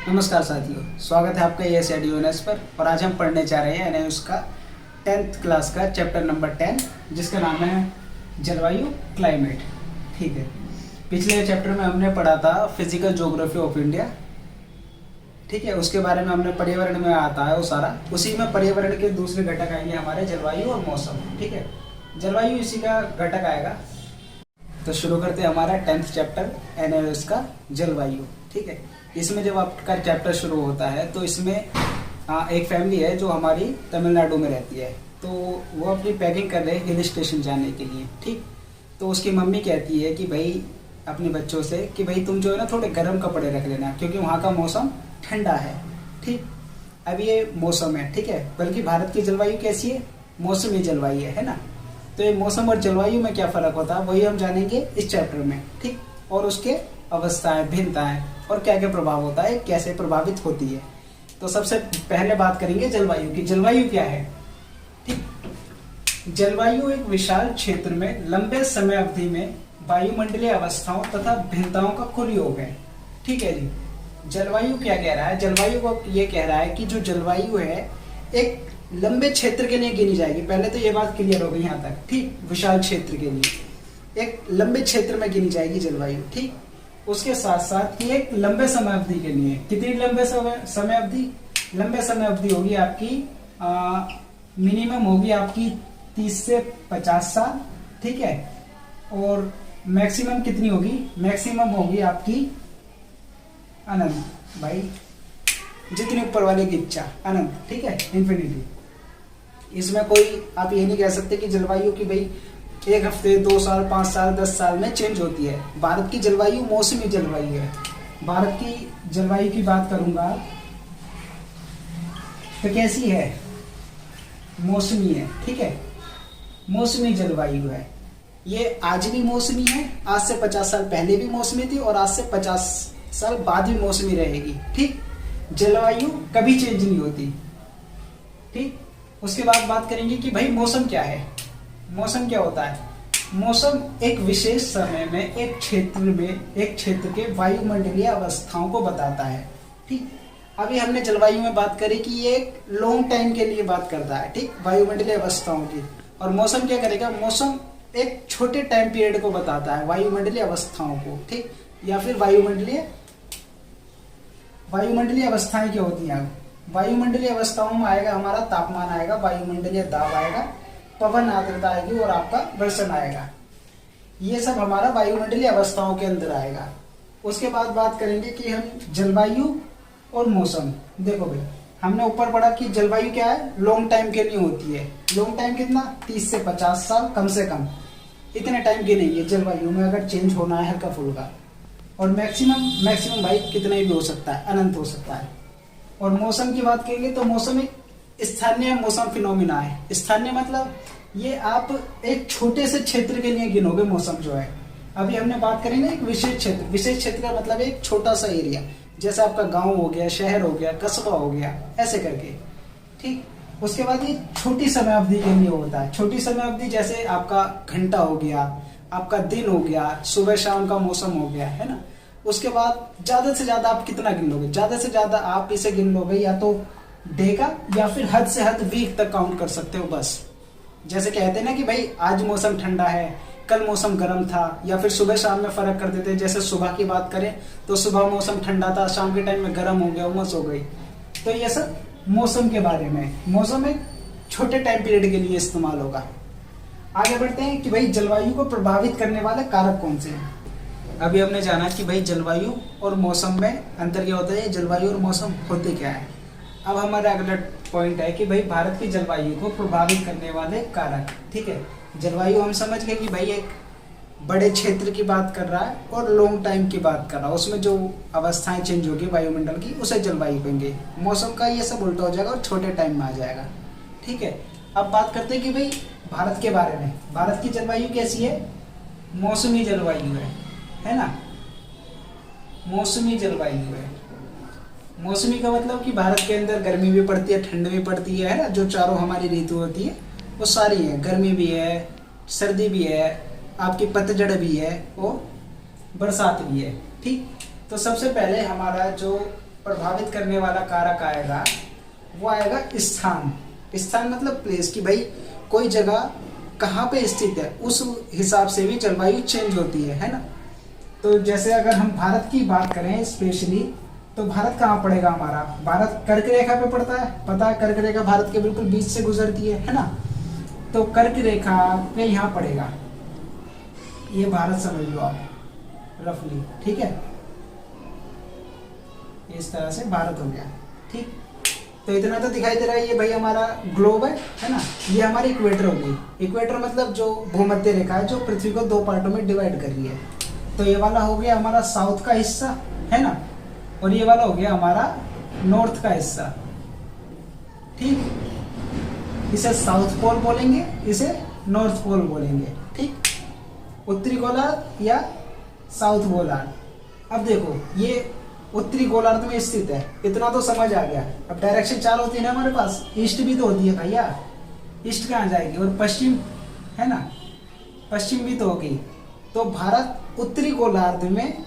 नमस्कार साथियों, स्वागत है आपका एस एडीओएनएस पर। और आज हम पढ़ने जा रहे हैं उसका 10th क्लास का चैप्टर नंबर 10, जिसका नाम है जलवायु क्लाइमेट। ठीक है, पिछले चैप्टर में हमने पढ़ा था फिजिकल ज्योग्राफी ऑफ इंडिया। ठीक है, उसके बारे में हमने पर्यावरण में आता है वो सारा। उसी में पर्यावरण के दूसरे घटक आएंगे हमारे जलवायु और मौसम। ठीक है, जलवायु इसी का घटक आएगा। तो शुरू करते हैं हमारा 10th चैप्टर एनएस का जलवायु। ठीक है, इसमें जब आपका चैप्टर शुरू होता है तो इसमें एक फैमिली है जो हमारी तमिलनाडु में रहती है। तो वो अपनी पैकिंग कर रहे हैं हिल स्टेशन जाने के लिए। ठीक, तो उसकी मम्मी कहती है कि भाई अपने बच्चों से कि भाई तुम जो है ना थोड़े गर्म कपड़े रख लेना, क्योंकि वहाँ का मौसम ठंडा है। ठीक, अब ये मौसम है। ठीक है, बल्कि भारत की जलवायु कैसी है? मौसमी जलवायु है ना। तो ये मौसम और जलवायु में क्या फर्क होता है वही हम जानेंगे इस चैप्टर में। ठीक, और उसके अवस्थाएं, भिन्नताएं और क्या क्या प्रभाव होता है, कैसे प्रभावित होती है। तो सबसे पहले बात करेंगे जलवायु की। जलवायु क्या है? ठीक, जलवायु एक विशाल क्षेत्र में लंबे समय अवधि में वायुमंडलीय अवस्थाओं तथा भिन्नताओं का कुल योग है। ठीक है जी, जलवायु क्या कह रहा है? जलवायु को ये कह रहा है कि जो जलवायु है एक लंबे क्षेत्र के लिए गिनी जाएगी। पहले तो ये बात क्लियर हो गई यहाँ तक। ठीक, विशाल क्षेत्र के लिए एक लंबे क्षेत्र में गिनी जाएगी जलवायु। ठीक, उसके साथ साथ कि एक लंबे समय अवधि के लिए। कितनी लंबे समय अवधि? लंबे समय अवधि होगी आपकी मिनिमम होगी आपकी 30 से 50 साल। ठीक है, और मैक्सिमम कितनी होगी? मैक्सिमम होगी आपकी अनंत। भाई जितनी ऊपर वाले की इच्छा, अनंत। ठीक है, इन्फिनिटी। इसमें कोई आप ये नहीं कह सकते कि जलवायु की भाई 1 हफ्ते, 2 साल, 5 साल, 10 साल में चेंज होती है। भारत की जलवायु मौसमी जलवायु है। भारत की जलवायु की बात करूंगा तो कैसी है? मौसमी है। ठीक है, मौसमी जलवायु है। ये आज भी मौसमी है, आज से 50 साल पहले भी मौसमी थी और आज से 50 साल बाद भी मौसमी रहेगी। ठीक, जलवायु कभी चेंज नहीं होती। ठीक, उसके बाद बात करेंगे कि भाई मौसम क्या है। मौसम क्या होता है? मौसम एक विशेष समय में एक क्षेत्र के वायुमंडलीय अवस्थाओं को बताता है। ठीक, अभी हमने जलवायु में बात करी कि ये एक लॉन्ग टाइम के लिए बात करता है। ठीक, वायुमंडलीय अवस्थाओं की। और मौसम क्या करेगा? मौसम एक छोटे टाइम पीरियड को बताता है, वायुमंडलीय अवस्थाओं को। ठीक, या फिर वायुमंडलीय अवस्थाएं क्या होती हैं? वायुमंडलीय अवस्थाओं में आएगा हमारा तापमान आएगा, वायुमंडलीय दाब आएगा, पवन आर्द्रता आएगी और आपका वर्षण आएगा। ये सब हमारा वायुमंडलीय अवस्थाओं के अंदर आएगा। उसके बाद बात करेंगे कि हम जलवायु और मौसम। देखो भाई, हमने ऊपर पढ़ा कि जलवायु क्या है? लॉन्ग टाइम के लिए होती है। लॉन्ग टाइम कितना? 30 से 50 साल कम से कम, इतने टाइम के नहीं है जलवायु में अगर चेंज होना है हल्का फुल्का। और मैक्सिमम भाई कितना भी हो सकता है, अनंत हो सकता है। और मौसम की बात करेंगे तो मौसम एक स्थानीय मौसम फिनोमिना है। स्थानीय मतलब ये आप एक छोटे से क्षेत्र के लिए गिनोगे मौसम जो है। अभी हमने बात करी ना एक विशेष क्षेत्र। विशेष क्षेत्र का मतलब एक छोटा सा एरिया, जैसे आपका गांव हो गया, शहर हो गया, कस्बा हो गया, ऐसे करके। ठीक, उसके बाद ये छोटी समय अवधि के लिए होता है। छोटी समय अवधि जैसे आपका घंटा हो गया, आपका दिन हो गया, सुबह शाम का मौसम हो गया, है ना। उसके बाद ज्यादा से ज्यादा आप कितना गिन लोगे? ज्यादा से ज्यादा आप इसे गिन लोगे या तो डे का या फिर हद से हद वीक तक काउंट कर सकते हो बस। जैसे कहते हैं ना कि भाई आज मौसम ठंडा है, कल मौसम गर्म था, या फिर सुबह शाम में फर्क कर देते हैं। जैसे सुबह की बात करें तो सुबह मौसम ठंडा था, शाम के टाइम में गर्म हो गया, उमस हो गई। तो ये सब मौसम के बारे में। मौसम एक छोटे टाइम पीरियड के लिए इस्तेमाल होगा। आगे बढ़ते हैं कि भाई जलवायु को प्रभावित करने वाले कारक कौन से हैं। अभी हमने जाना कि भाई जलवायु और मौसम में अंतर क्या होता है, जलवायु और मौसम होते क्या है। अब हमारा अगला पॉइंट है कि भाई भारत की जलवायु को प्रभावित करने वाले कारक। ठीक है, जलवायु हम समझ गए कि भाई एक बड़े क्षेत्र की बात कर रहा है और लॉन्ग टाइम की बात कर रहा है। उसमें जो अवस्थाएं चेंज होगी वायुमंडल की उसे जलवायु कहेंगे। मौसम का ये सब उल्टा हो जाएगा और छोटे टाइम में आ जाएगा। ठीक है, अब बात करते हैं कि भाई भारत के बारे में। भारत की जलवायु कैसी है? मौसमी जलवायु है ना। मौसमी जलवायु है। मौसमी का मतलब कि भारत के अंदर गर्मी भी पड़ती है, ठंड भी पड़ती है ना। जो चारों हमारी ऋतु होती है वो सारी है। गर्मी भी है, सर्दी भी है, आपकी पतझड़ भी है और बरसात भी है। ठीक, तो सबसे पहले हमारा जो प्रभावित करने वाला कारक आएगा वो आएगा स्थान। स्थान मतलब प्लेस, कि भाई कोई जगह कहाँ पे स्थित है, उस हिसाब से भी जलवायु चेंज होती है ना। तो जैसे अगर हम भारत की बात करें स्पेशली, तो भारत कहाँ पड़ेगा हमारा? भारत कर्क रेखा पे पड़ता है, पता है कर्क रेखा भारत के बिल्कुल बीच से गुजरती है ना। तो कर्क रेखा पे यहाँ पड़ेगा, ये भारत समझ लो आप रफली, ठीक है। इस तरह से भारत हो गया, ठीक। तो इतना तो दिखाई दे रहा है, ये भाई हमारा ग्लोब है ना। ये हमारी इक्वेटर हो गई। इक्वेटर मतलब जो भूमध्य रेखा है, जो पृथ्वी को दो पार्टों में डिवाइड कर रही है। तो ये वाला हो गया हमारा साउथ का हिस्सा, है ना, और ये वाला हो गया हमारा नॉर्थ का हिस्सा, ठीक। इसे साउथ पोल बोलेंगे, इसे नॉर्थ पोल बोलेंगे, ठीक। उत्तरी गोलार्ध या साउथ गोलार्ध। अब देखो ये उत्तरी गोलार्ध में स्थित है, इतना तो समझ आ गया। अब डायरेक्शन चार होती है ना हमारे पास, ईस्ट भी तो होती है भैया, ईस्ट कहाँ जाएगी, और पश्चिम, है ना, पश्चिम भी तो होगी। तो भारत उत्तरी गोलार्ध में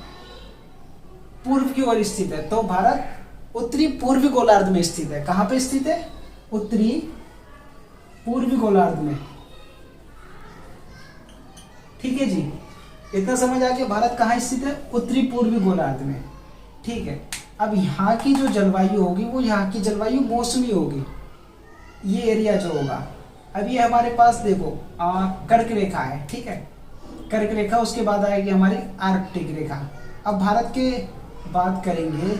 पूर्व की ओर स्थित है, तो भारत उत्तरी पूर्वी गोलार्ध में स्थित है। कहाँ पे स्थित है? उत्तरी पूर्वी गोलार्ध में, ठीक है जी। इतना समझ आ गया भारत कहाँ स्थित है? उत्तरी पूर्वी गोलार्ध में, ठीक है। अब यहाँ की जो जलवायु होगी वो यहाँ की जलवायु मौसमी होगी, ये एरिया जो होगा। अब ये हमारे पास देखो कर्क रेखा है, ठीक है, कर्क रेखा, उसके बाद आएगी हमारी आर्कटिक रेखा। अब भारत के बात करेंगे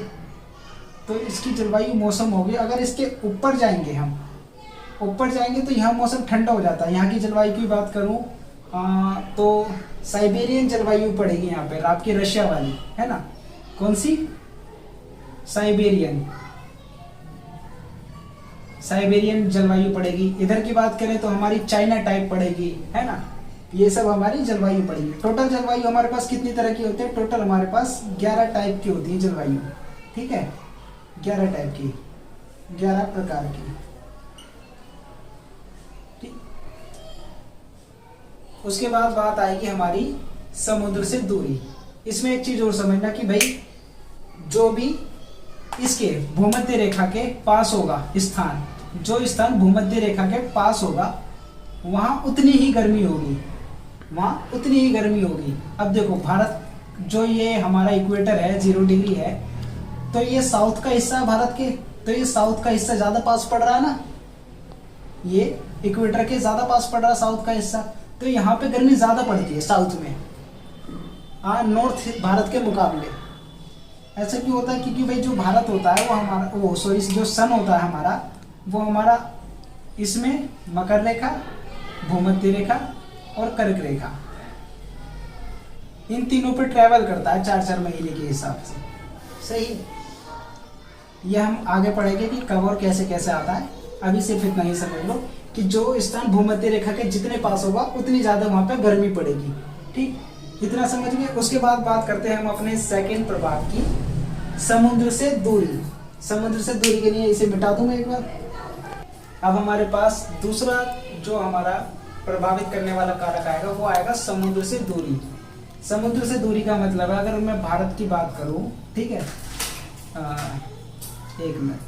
तो इसकी जलवायु मौसम होगी। अगर इसके ऊपर जाएंगे, हम ऊपर जाएंगे तो यहाँ मौसम ठंडा हो जाता है। यहाँ की जलवायु की बात करूँ तो साइबेरियन जलवायु पड़ेगी यहाँ पे, आपकी रशिया वाली, है ना। कौन सी? साइबेरियन, साइबेरियन जलवायु पड़ेगी। इधर की बात करें तो हमारी चाइना टाइप पड़ेगी, है ना। ये सब हमारी जलवायु पड़ेगी। टोटल जलवायु हमारे पास कितनी तरह की होती है? टोटल हमारे पास 11 टाइप की होती है जलवायु, ठीक है, 11 टाइप की, 11 प्रकार की, ठीक। उसके बाद बात आएगी हमारी समुद्र से दूरी। इसमें एक चीज और समझना कि भाई जो भी इसके भूमध्य रेखा के पास होगा स्थान, जो स्थान भूमध्य रेखा के पास होगा वहां उतनी ही गर्मी होगी, वहां उतनी ही गर्मी होगी। अब देखो भारत जो ये हमारा इक्वेटर है 0 डिग्री है, तो ये साउथ का हिस्सा है भारत के, तो ये साउथ का हिस्सा ज्यादा पास पड़ रहा है ना, ये इक्वेटर के ज्यादा पास पड़ रहा है साउथ का हिस्सा। तो यहाँ पे गर्मी ज्यादा पड़ती है साउथ में, नॉर्थ भारत के मुकाबले। ऐसा क्यों होता है? क्योंकि भाई जो भारत होता है वो हमारा जो सन होता है हमारा, वो हमारा इसमें मकर रेखा, भूमध्य रेखा और कर्क रेखा, इन तीनों पे ट्रेवल करता है 4-4 महीने के हिसाब से, सही। ये हम आगे पढ़ेंगे कि कब और कैसे कैसे आता है। अभी सिर्फ इतना ही समझ लो कि जो स्थान भूमध्य रेखा के जितने पास होगा उतनी ज्यादा वहां पे गर्मी पड़ेगी, ठीक। इतना समझ गए। उसके बाद बात करते हैं हम अपने सेकंड प्रभाव की, समुद्र से दूरी। समुद्र से दूरी के लिए इसे मिटा दूं मैं एक बार। अब हमारे पास दूसरा जो हमारा प्रभावित करने वाला कारक आएगा वो आएगा समुद्र से दूरी। समुद्र से दूरी का मतलब है, अगर मैं भारत की बात करूं, ठीक है, एक मिनट,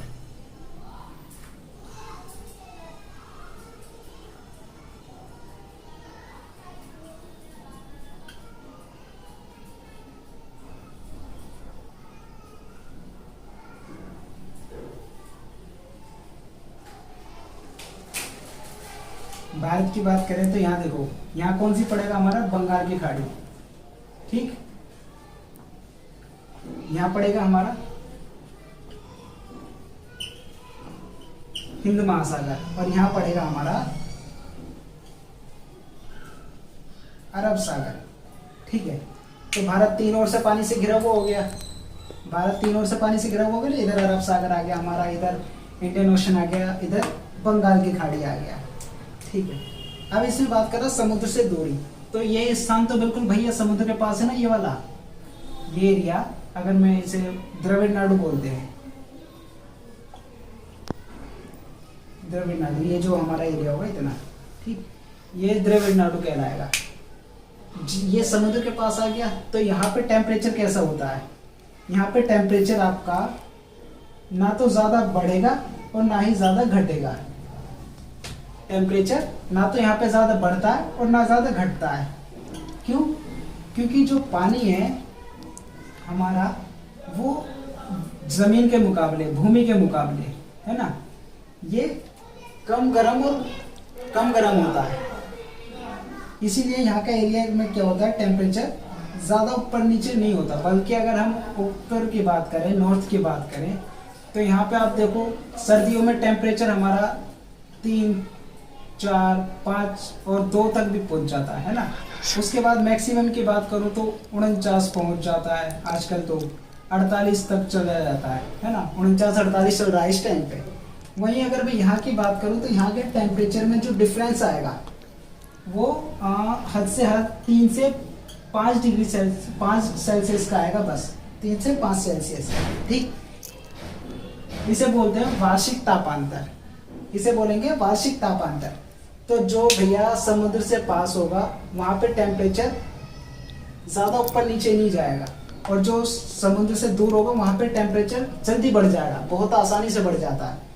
भारत की बात करें तो यहाँ देखो, यहाँ कौन सी पड़ेगा हमारा? बंगाल की खाड़ी, ठीक। यहाँ पड़ेगा हमारा हिंद महासागर, और यहाँ पड़ेगा हमारा अरब सागर, ठीक है। तो भारत तीन ओर से पानी से घिरा हुआ हो गया, भारत तीन ओर से पानी से घिरा हुआ हो गया। इधर अरब सागर आ गया हमारा, इधर इंडियन ओशन आ गया, इधर बंगाल की खाड़ी आ गया, ठीक है। अब इसमें बात कर रहा समुद्र से दूरी, तो ये स्थान तो बिल्कुल भैया समुद्र के पास है ना, ये वाला, ये एरिया, अगर मैं इसे द्रविड़ नाडु बोलते हैं, द्रविड़ नाडु, ये जो हमारा एरिया होगा इतना, ठीक, ये द्रविड़ नाडु कहलाएगा। ये समुद्र के पास आ गया, तो यहाँ पे टेम्परेचर कैसा होता है? यहाँ पे टेम्परेचर आपका ना तो ज्यादा बढ़ेगा और ना ही ज्यादा घटेगा। टेम्परेचर ना तो यहाँ पे ज्यादा बढ़ता है और ना ज्यादा घटता है। क्यों? क्योंकि जो पानी है हमारा वो जमीन के मुकाबले, भूमि के मुकाबले, है ना, ये कम गर्म होता है। इसीलिए यहाँ का एरिया में क्या होता है, टेम्परेचर ज़्यादा ऊपर नीचे नहीं होता। बल्कि अगर हम उत्तर की बात करें, नॉर्थ की बात करें, तो यहाँ पे आप देखो सर्दियों में टेम्परेचर हमारा 3, 4, 5 और 2 तक भी पहुँच जाता है ना। उसके बाद मैक्सिमम की बात करूँ तो 49 पहुँच जाता है, आजकल तो 48 तक चला जाता है ना। 49-48 चल रहा है इस टाइम पे। वहीं अगर मैं यहाँ की बात करूँ तो यहाँ के टेम्परेचर में जो डिफरेंस आएगा वो हद से हद 3 से 5 डिग्री सेल्सियस, 5 सेल्सियस का आएगा, बस 3 से 5 सेल्सियस। ठीक, इसे बोलते हैं वार्षिक तापांतर। इसे बोलेंगे वार्षिक तापांतर। तो जो भैया समुद्र से पास होगा वहां पे टेम्परेचर ज्यादा ऊपर नीचे नहीं जाएगा, और जो समुद्र से दूर होगा वहां पे टेम्परेचर जल्दी बढ़ जाएगा, बहुत आसानी से बढ़ जाता है।